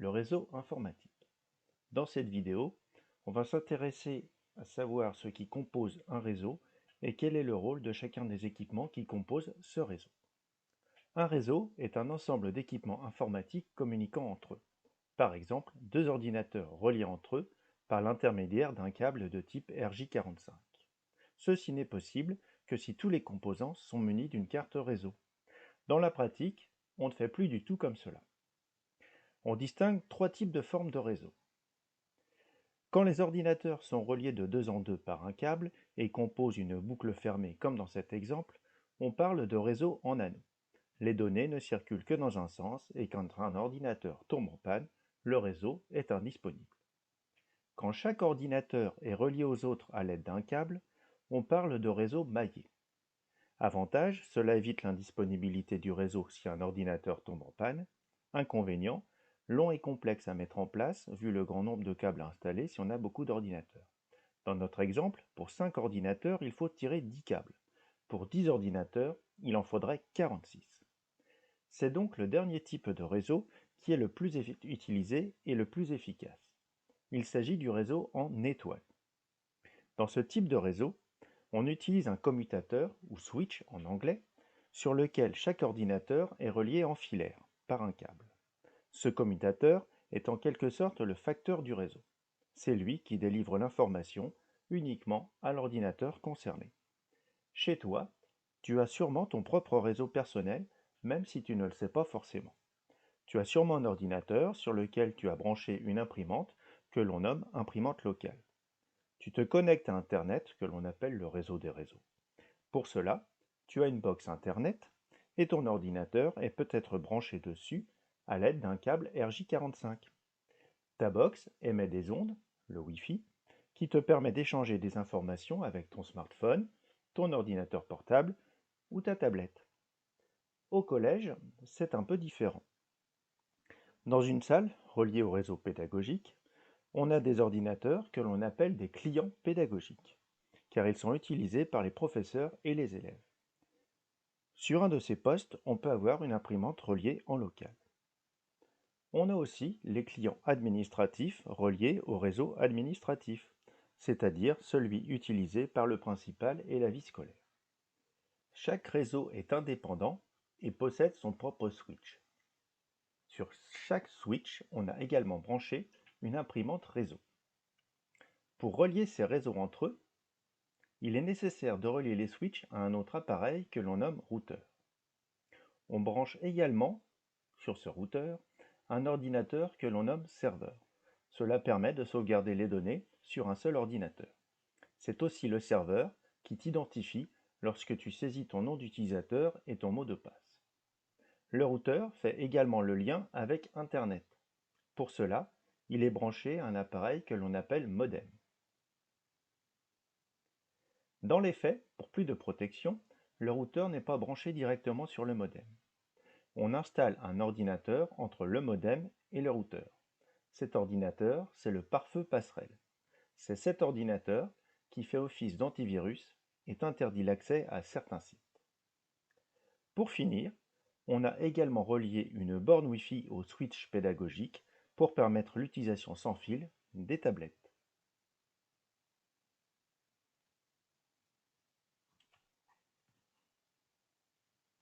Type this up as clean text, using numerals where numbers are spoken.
le réseau informatique. Dans cette vidéo, on va s'intéresser à savoir ce qui compose un réseau et quel est le rôle de chacun des équipements qui composent ce réseau. Un réseau est un ensemble d'équipements informatiques communiquant entre eux. Par exemple, deux ordinateurs reliés entre eux par l'intermédiaire d'un câble de type RJ45. Ceci n'est possible que si tous les composants sont munis d'une carte réseau. Dans la pratique, on ne fait plus du tout comme cela. On distingue trois types de formes de réseau. Quand les ordinateurs sont reliés de deux en deux par un câble et composent une boucle fermée comme dans cet exemple, on parle de réseau en anneaux. Les données ne circulent que dans un sens et quand un ordinateur tombe en panne, le réseau est indisponible. Quand chaque ordinateur est relié aux autres à l'aide d'un câble, on parle de réseau maillé. Avantage, cela évite l'indisponibilité du réseau si un ordinateur tombe en panne. Inconvénient, long et complexe à mettre en place vu le grand nombre de câbles à installer si on a beaucoup d'ordinateurs. Dans notre exemple, pour 5 ordinateurs, il faut tirer 10 câbles. Pour 10 ordinateurs, il en faudrait 46. C'est donc le dernier type de réseau qui est le plus utilisé et le plus efficace. Il s'agit du réseau en étoile. Dans ce type de réseau, on utilise un commutateur, ou switch en anglais, sur lequel chaque ordinateur est relié en filaire, par un câble. Ce commutateur est en quelque sorte le facteur du réseau. C'est lui qui délivre l'information uniquement à l'ordinateur concerné. Chez toi, tu as sûrement ton propre réseau personnel, même si tu ne le sais pas forcément. Tu as sûrement un ordinateur sur lequel tu as branché une imprimante que l'on nomme imprimante locale. Tu te connectes à Internet que l'on appelle le réseau des réseaux. Pour cela, tu as une box Internet et ton ordinateur est peut-être branché dessus à l'aide d'un câble RJ45. Ta box émet des ondes, le Wi-Fi, qui te permet d'échanger des informations avec ton smartphone, ton ordinateur portable ou ta tablette. Au collège, c'est un peu différent. Dans une salle reliée au réseau pédagogique, on a des ordinateurs que l'on appelle des clients pédagogiques, car ils sont utilisés par les professeurs et les élèves. Sur un de ces postes, on peut avoir une imprimante reliée en local. On a aussi les clients administratifs reliés au réseau administratif, c'est-à-dire celui utilisé par le principal et la vie scolaire. Chaque réseau est indépendant et possède son propre switch. Sur chaque switch, on a également branché une imprimante réseau. Pour relier ces réseaux entre eux, il est nécessaire de relier les switches à un autre appareil que l'on nomme routeur. On branche également, sur ce routeur, un ordinateur que l'on nomme serveur. Cela permet de sauvegarder les données sur un seul ordinateur. C'est aussi le serveur qui t'identifie lorsque tu saisis ton nom d'utilisateur et ton mot de passe. Le routeur fait également le lien avec Internet. Pour cela, il est branché à un appareil que l'on appelle modem. Dans les faits, pour plus de protection, le routeur n'est pas branché directement sur le modem. On installe un ordinateur entre le modem et le routeur. Cet ordinateur, c'est le pare-feu passerelle. C'est cet ordinateur qui fait office d'antivirus et interdit l'accès à certains sites. Pour finir, on a également relié une borne Wi-Fi au switch pédagogique pour permettre l'utilisation sans fil des tablettes.